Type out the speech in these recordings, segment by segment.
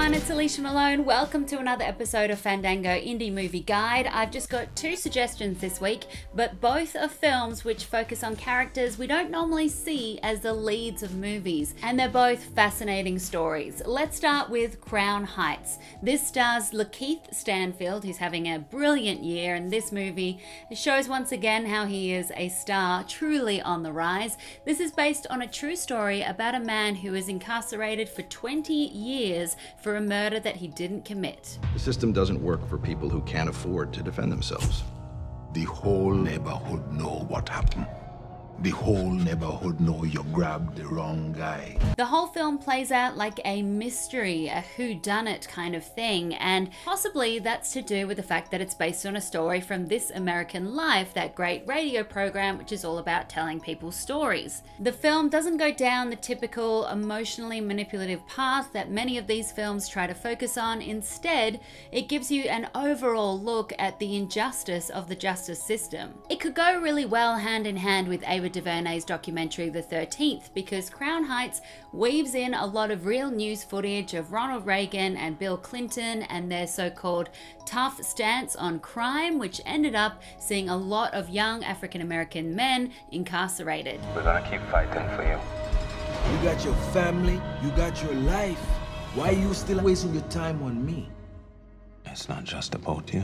everyone, it's Alicia Malone. Welcome to another episode of Fandango Indie Movie Guide. I've just got two suggestions this week, but both are films which focus on characters we don't normally see as the leads of movies, and they're both fascinating stories. Let's start with Crown Heights. This stars Lakeith Stanfield, who's having a brilliant year in this movie. It shows once again how he is a star truly on the rise. This is based on a true story about a man who is incarcerated for 20 years for a murder that he didn't commit. The system doesn't work for people who can't afford to defend themselves. The whole neighborhood know what happened. The whole neighborhood know you grabbed the wrong guy. The whole film plays out like a mystery, a whodunit kind of thing, and possibly that's to do with the fact that it's based on a story from This American Life, that great radio program which is all about telling people stories. The film doesn't go down the typical emotionally manipulative path that many of these films try to focus on. Instead, it gives you an overall look at the injustice of the justice system. It could go really well hand in hand with Ava DuVernay's documentary The 13th, because Crown Heights weaves in a lot of real news footage of Ronald Reagan and Bill Clinton and their so-called tough stance on crime, which ended up seeing a lot of young African-American men incarcerated. We're gonna keep fighting for you. You got your family, you got your life. Why are you still wasting your time on me? It's not just about you.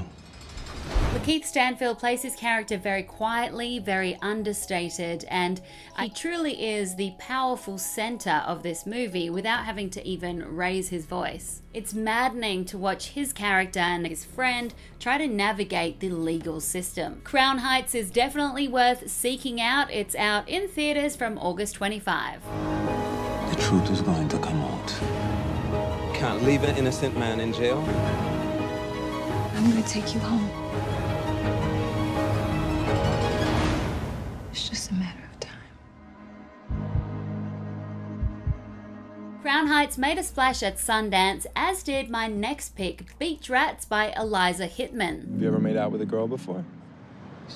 Lakeith Stanfield plays his character very quietly, very understated, and he truly is the powerful center of this movie without having to even raise his voice. It's maddening to watch his character and his friend try to navigate the legal system. Crown Heights is definitely worth seeking out. It's out in theaters from August 25. The truth is going to come out. Can't leave an innocent man in jail. I'm gonna take you home. It's just a matter of time. Crown Heights made a splash at Sundance, as did my next pick, Beach Rats by Eliza Hittman. Have you ever made out with a girl before?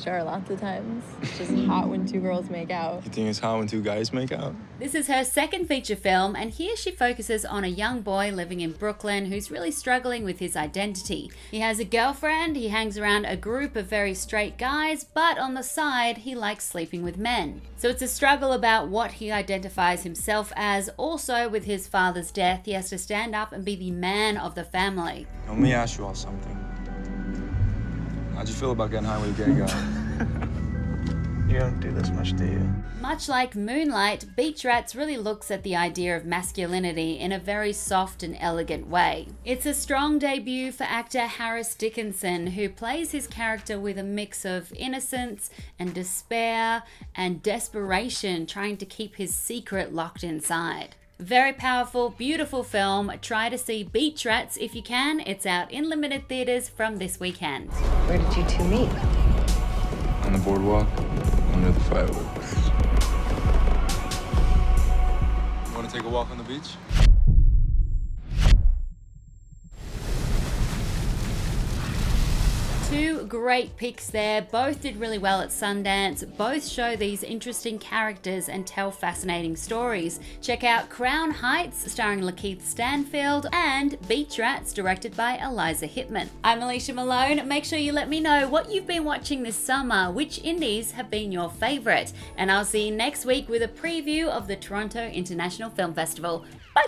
Sure, lots of times. It's just hot when two girls make out. You think it's hot when two guys make out? This is her second feature film, and here she focuses on a young boy living in Brooklyn who's really struggling with his identity. He has a girlfriend, he hangs around a group of very straight guys, but on the side, he likes sleeping with men. So it's a struggle about what he identifies himself as. Also, with his father's death, he has to stand up and be the man of the family. Let me ask you all something. How'd you feel about getting high with a gay guy? You don't do this much, do you? Much like Moonlight, Beach Rats really looks at the idea of masculinity in a very soft and elegant way. It's a strong debut for actor Harris Dickinson, who plays his character with a mix of innocence and despair and desperation, trying to keep his secret locked inside. Very powerful, beautiful film. Try to see Beach Rats if you can. It's out in limited theaters from this weekend. Where did you two meet? On the boardwalk, under the fireworks. Want to take a walk on the beach? Two great picks there. Both did really well at Sundance. Both show these interesting characters and tell fascinating stories. Check out Crown Heights, starring Lakeith Stanfield, and Beach Rats, directed by Eliza Hittman. I'm Alicia Malone. Make sure you let me know what you've been watching this summer, which indies have been your favorite, and I'll see you next week with a preview of the Toronto International Film Festival. Bye!